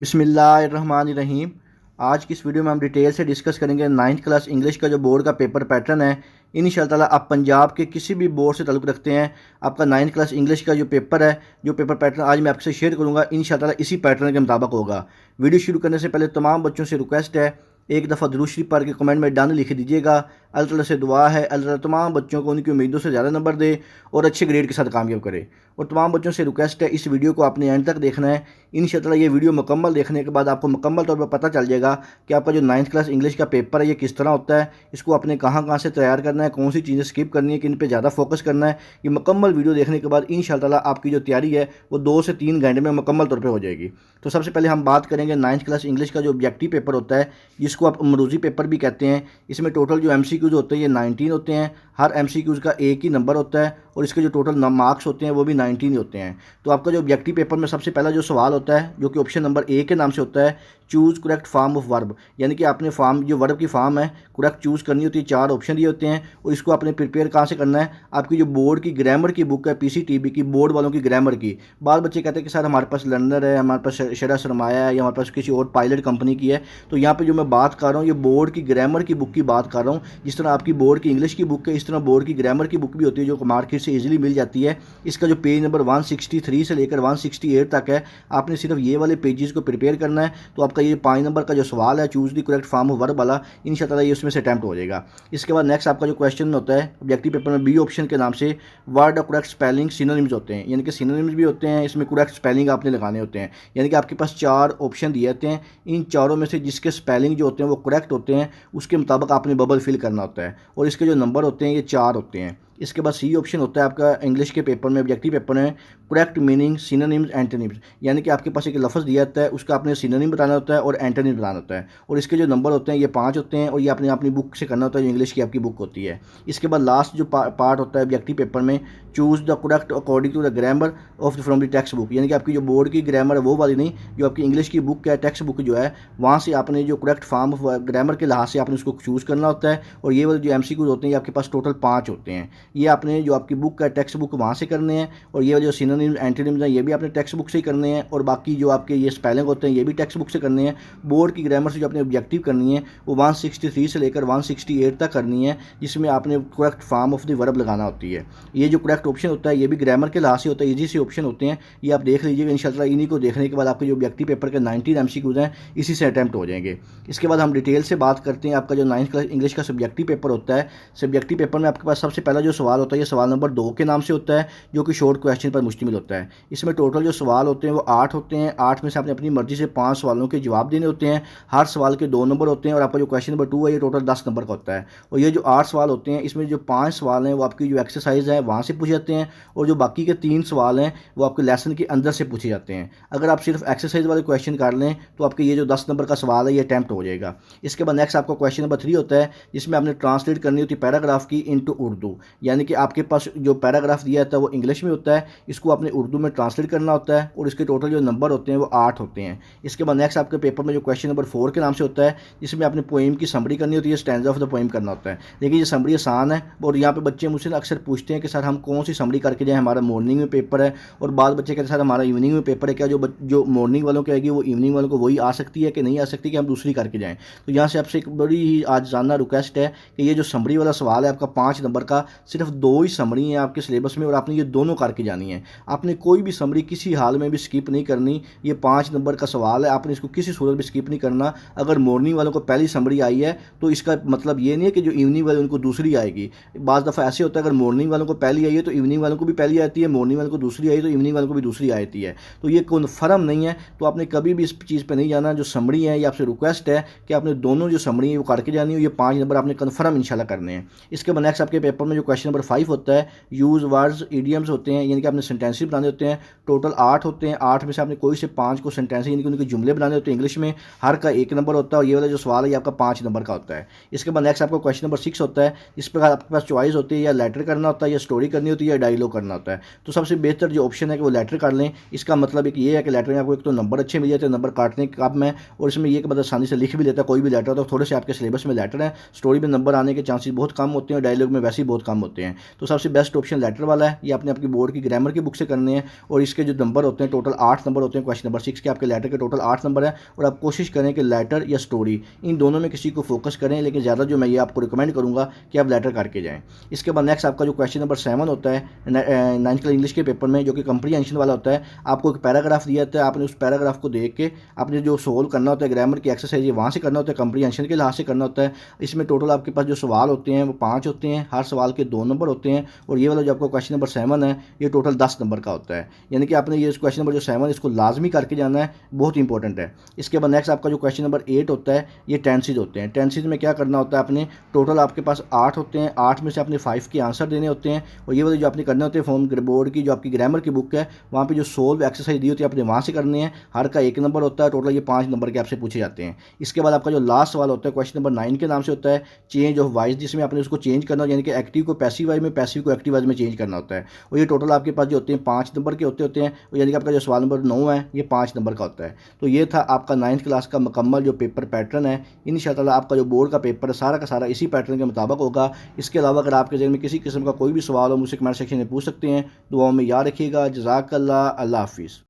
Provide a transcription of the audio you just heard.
बिस्मिल्लाहिर्रहमानिर्रहीम। आज की इस वीडियो में हम डिटेल से डिस्कस करेंगे नाइन्थ क्लास इंग्लिश का जो बोर्ड का पेपर पैटर्न है। इंशाअल्लाह आप पंजाब के किसी भी बोर्ड से ताल्लुक़ रखते हैं, आपका नाइन्थ क्लास इंग्लिश का जो पेपर है, जो पेपर पैटर्न आज मैं आपसे शेयर करूंगा, इंशाअल्लाह इसी पैटर्न के मुताबिक होगा। वीडियो शुरू करने से पहले तमाम बच्चों से रिक्वेस्ट है, एक दफ़ा दुरूद शरीफ पढ़ के कमेंट में डन लिख दीजिएगा। अल्लाह ताला से दुआ है अल्लाह ताला तमाम बच्चों को उनकी उम्मीदों से ज़्यादा नंबर दे और अच्छे ग्रेड के साथ कामयाब करे। और तमाम बच्चों से रिक्वेस्ट है, इस वीडियो को आपने एंड तक देखना है। इंशाअल्लाह ये वीडियो मुकम्मल देखने के बाद आपको मुकम्मल तौर पर पता चल जाएगा कि आपका जो नाइन्थ क्लास इंग्लिश का पेपर है ये किस तरह होता है, इसको आपने कहाँ कहाँ से तैयार करना है, कौन सी चीज़ें स्किप करनी है, किन पे ज़्यादा फोकस करना है। ये मुकम्मल वीडियो देखने के बाद इंशाअल्लाह आपकी जो तैयारी है वो 2 से 3 घंटे में मुकम्मल तौर पर हो जाएगी। तो सबसे पहले हम बात करेंगे नाइन्थ क्लास इंग्लिश का जो ऑब्जेक्टिव पेपर होता है, जिसको आप मरूजी पेपर भी कहते हैं। इसमें टोटल जो MCQs होते हैं ये 19 होते हैं। हर MCQs का एक ही नंबर होता है और इसके जो टोटल मार्क्स होते हैं वो भी 19 ही होते हैं। तो आपका जो ऑब्जेक्टिव पेपर में सबसे पहला जो सवाल होता है, जो कि ऑप्शन नंबर A के नाम से होता है, choose correct form of verb, यानी कि आपने फॉर्म जो वर्ब की फॉर्म है करेक्ट चूज़ करनी होती है। 4 ऑप्शन दिए होते हैं और इसको आपने प्रिपेयर कहाँ से करना है, आपकी जो बोर्ड की ग्रामर की बुक है, PCTB की, बोर्ड वालों की ग्रामर की। बाल बच्चे कहते हैं कि सर हमारे पास लर्नर है, हमारे पास शरा सरमाया है, या हमारे पास किसी और पायलट कंपनी की है। तो यहाँ पे जो मैं बात कर रहा हूँ ये बोर्ड की ग्रामर की बुक की बात कर रहा हूँ। जिस तरह आपकी बोर्ड की इंग्लिश की बुक है, इस तरह बोर्ड की ग्रामर की बुक भी होती है जो मार्केट से इजीली मिल जाती है। इसका जो पेज नंबर 163 से लेकर 168 तक है, आपने सिर्फ ये वाले पेजेस को प्रिपेयर करना है। तो आपका ये 5 नंबर का जो सवाल है, choose the correct form of verb वाला, इंशाअल्लाह ये उसमें से अटैम्प्ट हो जाएगा। इसके बाद नेक्स्ट आपका जो क्वेश्चन होता है ऑब्जेक्टिव पेपर में, B ऑप्शन के नाम से word of correct spelling synonyms होते हैं, यानी कि सिनोनिम्स भी होते हैं, इसमें करेक्ट स्पेलिंग आपने लगाने होते हैं। यानी कि आपके पास 4 ऑप्शन दिए होते हैं, इन चारों में से जिसके स्पेलिंग जो होते हैं वो करेक्ट होते हैं, उसके मुताबिक आपने बबल फिल करना होता है और इसके जो नंबर होते हैं ये 4 होते हैं। इसके बाद C ऑप्शन होता है आपका इंग्लिश के पेपर में, ऑब्जेक्टिव पेपर में, करेक्ट मीनिंग सिनोनिम्स एंटोनिम्स, यानी कि आपके पास एक लफ्ज़ दिया होता है, उसका आपने सिनोनिम बताना होता है और एंटोनिम बताना होता है और इसके जो नंबर होते हैं ये 5 होते हैं और ये आपने अपनी बुक से करना होता है जो इंग्लिश की आपकी बुक होती है। इसके बाद लास्ट जो पार्ट होता है ऑब्जेक्टिव पेपर में, choose the correct according to the grammar of from the text book, यानी कि आपकी जो बोर्ड की ग्रामर है वो वाली नहीं, जो आपकी इंग्लिश की बुक है, टेक्स्ट बुक जो है, वहाँ से आपने जो करेक्ट फॉर्म ऑफ ग्रामर के लिहाज से आपने उसको चूज़ करना होता है। और ये वाले जो MCQs होते हैं ये आपके पास टोटल 5 होते हैं। ये आपने जो आपकी बुक है टेक्स्ट बुक वहाँ से करने हैं और ये जो सिनोनिम्स एंटोनिम्स हैं ये भी आपने टेक्स्ट बुक से ही करने हैं और बाकी जो आपके ये स्पेलिंग होते हैं ये भी टेक्स्ट बुक से करने हैं। बोर्ड की ग्रामर से जो आपने ऑब्जेक्टिव करनी है वो 163 से लेकर 168 तक करनी है, जिसमें आपने correct form of the verb लगाना होती है। ये जो करेक्ट ऑप्शन होता है ये भी ग्रामर के लिहाज से होता है, ईजी से ऑप्शन होते हैं, ये आप देख लीजिएगा। इंशाल्लाह इन्हीं को देखने के बाद आपके जो ऑब्जेक्टिव पेपर के 19 MCQs हैं इसी से अटैम्प्ट हो जाएंगे। इसके बाद हम डिटेल से बात करते हैं आपका जो 9th क्लास इंग्लिश का सब्जेक्टिव पेपर होता है। सब्जेक्टिव पेपर में आपके पास सबसे पहला जो सवाल होता है ये सवाल नंबर 2 के नाम से होता है, जो कि शॉर्ट क्वेश्चन पर मुश्तमिल होता है। इसमें टोटल जो सवाल होते हैं वो 8 होते हैं। 8 में से आपने अपनी मर्जी से 5 सवालों के जवाब देने होते हैं। हर सवाल के 2 नंबर होते हैं और आपका जो क्वेश्चन नंबर 2 है ये टोटल 10 नंबर का होता है। और ये जो 8 सवाल होते हैं इसमें जो 5 सवाल हैं वो आपकी जो एक्सरसाइज है वहाँ से पूछे जाते हैं और जो बाकी के 3 सवाल हैं वो आपके लेसन के अंदर से पूछे जाते हैं। अगर आप सिर्फ एक्सरसाइज वाले क्वेश्चन कर लें तो आपके ये जो 10 नंबर का सवाल है ये अटैम्प्ट हो जाएगा। इसके बाद नेक्स्ट आपका क्वेश्चन नंबर 3 होता है, जिसमें आपने ट्रांसलेट करनी होती है पैराग्राफ की इनटू उर्दू, यानी कि आपके पास जो पैराग्राफ दिया जाता है वो इंग्लिश में होता है, इसको आपने उर्दू में ट्रांसलेट करना होता है और इसके टोटल जो नंबर होते हैं वो 8 होते हैं। इसके बाद नेक्स्ट आपके पेपर में जो क्वेश्चन नंबर 4 के नाम से होता है, जिसमें आपने पोएम की समरी करनी होती है, स्टैंजा ऑफ द पोएम करना होता है। देखिए ये समरी आसान है और यहाँ पे बच्चे मुझसे अक्सर पूछते हैं कि सर हम कौन सी समरी करके जाएँ, हमारा मॉर्निंग में पेपर है, और बाद बच्चे कहते हैं सर हमारा इवनिंग में पेपर है, क्या जो मॉर्निंग वालों की आएगी वो इवनिंग वालों को वही आ सकती है कि नहीं आ सकती, कि हम दूसरी करके जाएँ। तो यहाँ से आपसे एक बड़ी ही आज जानना रिक्वेस्ट है कि ये जो समरी वाला सवाल है आपका 5 नंबर का, सिर्फ 2 ही समरी है आपके सिलेबस में और आपने ये दोनों करके जानी है। आपने कोई भी समरी किसी हाल में भी स्किप नहीं करनी। ये 5 नंबर का सवाल है, आपने इसको किसी सूरत में स्किप नहीं करना। अगर मॉर्निंग वालों को पहली समरी आई है तो इसका मतलब ये नहीं है कि जो इवनिंग वाले उनको दूसरी आएगी। बाज़ दफ़ा ऐसे होता है अगर मॉर्निंग वालों को पहली आई है तो इवनिंग वालों को भी पहली आती है, मॉर्निंग वालों को दूसरी आई तो इवनिंग वालों को भी दूसरी आती है। तो ये कन्फर्म नहीं है, तो आपने कभी भी इस चीज़ पर नहीं जाना। जो समरी है ये आपसे रिक्वेस्ट है कि आपने दोनों जो समरी है वो करके जानी हो। ये 5 नंबर आपने कन्फर्म इंशाल्लाह करने हैं। इसके बाद नेक्स्ट आपके पेपर में जो क्वेश्चन नंबर 5 होता है, यूज़ वर्ड्स इडियम्स होते हैं, यानी कि आपने सेंटेंसेस बनाने होते हैं। टोटल 8 होते हैं। 8 में से आपने कोई से 5 को सेंटेंस यानी कि उनके जुमले बनाने होते हैं इंग्लिश में, हर का 1 नंबर होता है और ये वाला जो सवाल है ये आपका 5 नंबर का होता है। इसके बाद नेक्स्ट आपका क्वेश्चन नंबर 6 होता है, इस पर आपके पास चॉइस होती है, या लेटर करना होता है, या स्टोरी करनी होती है, या डायलॉग करना होता है। तो सबसे बेहतर जो ऑप्शन है कि वो लेटर कर लें। इसका मतलब एक ये है कि लेटर में आपको एक तो नंबर अच्छे मिल जाते हैं, नंबर काटने के काम में, और इसमें ये कि मतलब आसानी से लिख भी लेता है कोई भी लेटर, तो थोड़े से आपके सिलेबस में लेटर है। स्टोरी में नंबर आने के चांसेस बहुत कम होते हैं और डायलॉग में वैसे ही बहुत कम होते हैं। होते हैं। तो सबसे बेस्ट ऑप्शन लेटर वाला है, ये आपने आपकी बोर्ड की ग्रामर की बुक से करने हैं और इसके जो नंबर होते हैं टोटल 8 नंबर होते हैं। क्वेश्चन नंबर 6 के आपके लेटर के टोटल 8 नंबर है और आप कोशिश करें कि लेटर या स्टोरी इन दोनों में किसी को फोकस करें, लेकिन ज़्यादा जो मैं ये आपको रिकमेंड करूँगा कि आप लेटर करके जाएँ। इसके बाद नेक्स्ट आपका जो क्वेश्चन नंबर 7 होता है 9th क्लास इंग्लिश के पेपर में, जो कि कंप्रीहेंशन वाला होता है। आपको एक पैराग्राफ दिया जाता है, आपने उस पैराग्राफ को देख के आपने जो सोल्व करना होता है ग्रामर की एक्सरसाइज, वहाँ से करना होता है, कंप्रीहेंशन के लिहाज से करना होता है। इसमें टोटल आपके पास जो सवाल होते हैं वो 5 होते हैं, हर सवाल के 2 नंबर होते हैं और ये वाला जो आपका क्वेश्चन नंबर 7 है ये टोटल 10 नंबर का होता है। यानी कि आपने ये क्वेश्चन नंबर जो 7 इसको लाजमी करके जाना है, बहुत इंपॉर्टेंट है। इसके बाद नेक्स्ट आपका जो क्वेश्चन नंबर 8 होता है ये टेंसेज होते हैं। टेंसेज में क्या करना होता है, आपने टोटल आपके पास 8 होते हैं, 8 में से आपने 5 के आंसर देने होते हैं और ये वाले जो आपने करने होते हैं फॉर्म बोर्ड की जो आपकी ग्रामर की बुक है वहाँ पे जो सोल्व एक्सरसाइज दी होती है आपने वहाँ से करने हैं। हर का 1 नंबर होता है, टोटल ये 5 नंबर के आपसे पूछे जाते हैं। इसके बाद आपका जो लास्ट सवाल होता है क्वेश्चन नंबर 9 के नाम से होता है चेंज ऑफ वाइज, जिसमें आपने उसको चेंज करना, यानी कि एक्टिव को पैसिव वाइज में, पैसिव को एक्टिव वाइज में चेंज करना होता है। और ये टोटल आपके पास जो होते हैं 5 नंबर के होते हैं और यानी कि आपका जो सवाल नंबर 9 है ये 5 नंबर का होता है। तो ये था आपका 9th क्लास का मुकम्मल जो पेपर पैटर्न है। इंशाअल्लाह आपका जो बोर्ड का पेपर है सारा का सारा इसी पैटर्न के मुताबिक होगा। इसके अलावा अगर आपके ज़हन में किसी किस्म का कोई भी सवाल हो मुझसे कमेंट सेक्शन में पूछ सकते हैं। दुआओं में याद रखिएगा। जज़ाकल्लाह, अल्लाह हाफिज़।